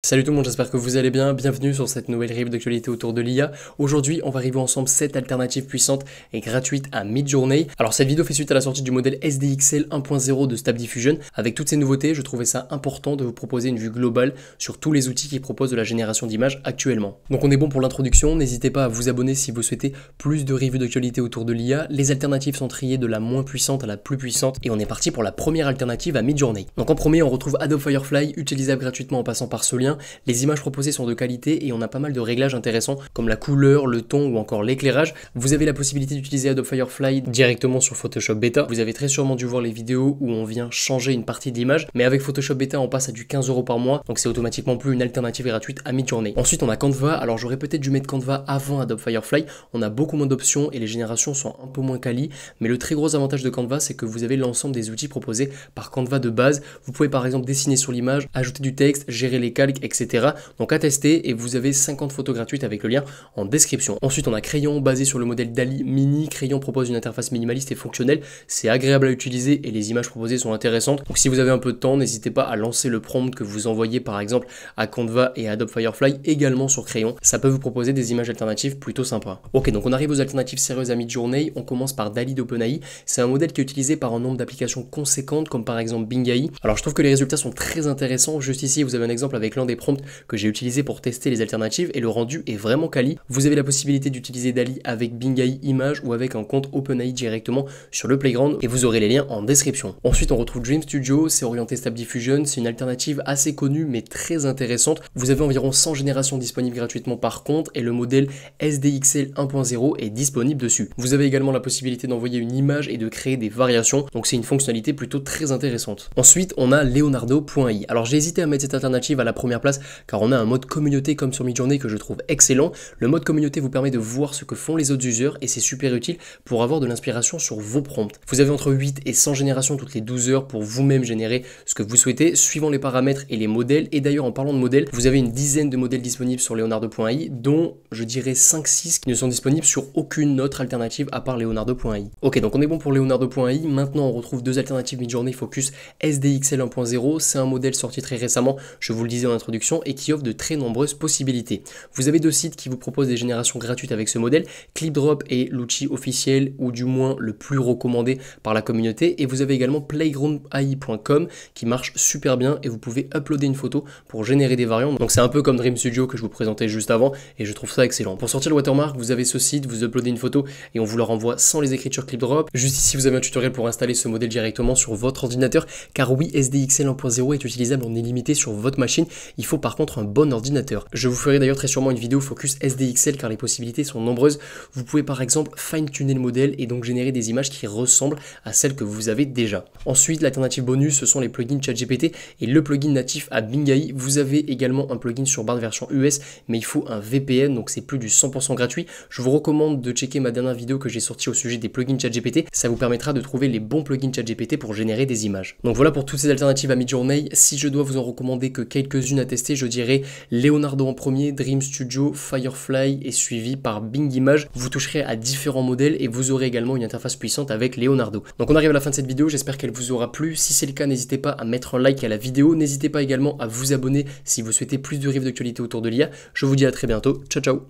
Salut tout le monde, j'espère que vous allez bien, bienvenue sur cette nouvelle review d'actualité autour de l'IA. Aujourd'hui, on va revoir ensemble 7 alternatives puissantes et gratuites à Midjourney. Alors cette vidéo fait suite à la sortie du modèle SDXL 1.0 de Stable Diffusion. Avec toutes ces nouveautés, je trouvais ça important de vous proposer une vue globale sur tous les outils qui proposent de la génération d'images actuellement. Donc on est bon pour l'introduction, n'hésitez pas à vous abonner si vous souhaitez plus de reviews d'actualité autour de l'IA. Les alternatives sont triées de la moins puissante à la plus puissante et on est parti pour la première alternative à Midjourney. Donc en premier, on retrouve Adobe Firefly, utilisable gratuitement en passant par ce lien. Les images proposées sont de qualité et on a pas mal de réglages intéressants comme la couleur, le ton ou encore l'éclairage. Vous avez la possibilité d'utiliser Adobe Firefly directement sur Photoshop Beta. Vous avez très sûrement dû voir les vidéos où on vient changer une partie de l'image, mais avec Photoshop Beta on passe à du 15 € par mois, donc c'est automatiquement plus une alternative gratuite à Midjourney. Ensuite on a Canva. Alors j'aurais peut-être dû mettre Canva avant Adobe Firefly. On a beaucoup moins d'options et les générations sont un peu moins quali, mais le très gros avantage de Canva c'est que vous avez l'ensemble des outils proposés par Canva de base. Vous pouvez par exemple dessiner sur l'image, ajouter du texte, gérer les calques, etc. Donc à tester, et vous avez 50 photos gratuites avec le lien en description. Ensuite on a Crayon, basé sur le modèle DALL-E Mini. Crayon propose une interface minimaliste et fonctionnelle, c'est agréable à utiliser et les images proposées sont intéressantes. Donc si vous avez un peu de temps, n'hésitez pas à lancer le prompt que vous envoyez par exemple à Canva et à Adobe Firefly également sur Crayon. Ça peut vous proposer des images alternatives plutôt sympas. Ok, donc on arrive aux alternatives sérieuses à Midjourney. On commence par DALL-E d'OpenAI. C'est un modèle qui est utilisé par un nombre d'applications conséquentes comme par exemple Bing AI. Alors je trouve que les résultats sont très intéressants. Juste ici vous avez un exemple avec l'un des prompts que j'ai utilisé pour tester les alternatives et le rendu est vraiment quali. Vous avez la possibilité d'utiliser DALL-E avec Bing AI Images ou avec un compte OpenAI directement sur le Playground et vous aurez les liens en description. Ensuite on retrouve Dream Studio, c'est orienté Stable Diffusion, c'est une alternative assez connue mais très intéressante. Vous avez environ 100 générations disponibles gratuitement par compte et le modèle SDXL 1.0 est disponible dessus. Vous avez également la possibilité d'envoyer une image et de créer des variations, donc c'est une fonctionnalité plutôt très intéressante. Ensuite on a Leonardo.ai. Alors j'ai hésité à mettre cette alternative à la première place car on a un mode communauté comme sur Midjourney que je trouve excellent. Le mode communauté vous permet de voir ce que font les autres users et c'est super utile pour avoir de l'inspiration sur vos prompts. Vous avez entre 8 et 100 générations toutes les 12 heures pour vous-même générer ce que vous souhaitez suivant les paramètres et les modèles. Et d'ailleurs en parlant de modèles, vous avez une dizaine de modèles disponibles sur Leonardo.ai dont je dirais 5-6 qui ne sont disponibles sur aucune autre alternative à part Leonardo.ai. Ok, donc on est bon pour Leonardo.ai. Maintenant on retrouve deux alternatives Midjourney Focus SDXL 1.0. C'est un modèle sorti très récemment, je vous le disais en introduction, et qui offre de très nombreuses possibilités. Vous avez deux sites qui vous proposent des générations gratuites avec ce modèle. ClipDrop est l'outil officiel ou du moins le plus recommandé par la communauté et vous avez également playgroundai.com qui marche super bien et vous pouvez uploader une photo pour générer des variantes. Donc c'est un peu comme Dream Studio que je vous présentais juste avant et je trouve ça excellent. Pour sortir le watermark, vous avez ce site, vous uploadez une photo et on vous la renvoie sans les écritures ClipDrop. Juste ici, vous avez un tutoriel pour installer ce modèle directement sur votre ordinateur car oui, SDXL 1.0 est utilisable en illimité sur votre machine. Il faut par contre un bon ordinateur. Je vous ferai d'ailleurs très sûrement une vidéo focus SDXL car les possibilités sont nombreuses. Vous pouvez par exemple fine-tuner le modèle et donc générer des images qui ressemblent à celles que vous avez déjà. Ensuite, l'alternative bonus, ce sont les plugins ChatGPT et le plugin natif à Bing AI. Vous avez également un plugin sur Bard version US, mais il faut un VPN, donc c'est plus du 100% gratuit. Je vous recommande de checker ma dernière vidéo que j'ai sortie au sujet des plugins ChatGPT. Ça vous permettra de trouver les bons plugins ChatGPT pour générer des images. Donc voilà pour toutes ces alternatives à Midjourney. Si je dois vous en recommander que quelques-unes à tester, je dirais Leonardo en premier, Dream Studio, Firefly et suivi par Bing Images. Vous toucherez à différents modèles et vous aurez également une interface puissante avec Leonardo. Donc on arrive à la fin de cette vidéo, j'espère qu'elle vous aura plu. Si c'est le cas, n'hésitez pas à mettre un like à la vidéo. N'hésitez pas également à vous abonner si vous souhaitez plus de reviews d'actualité autour de l'IA. Je vous dis à très bientôt. Ciao ciao.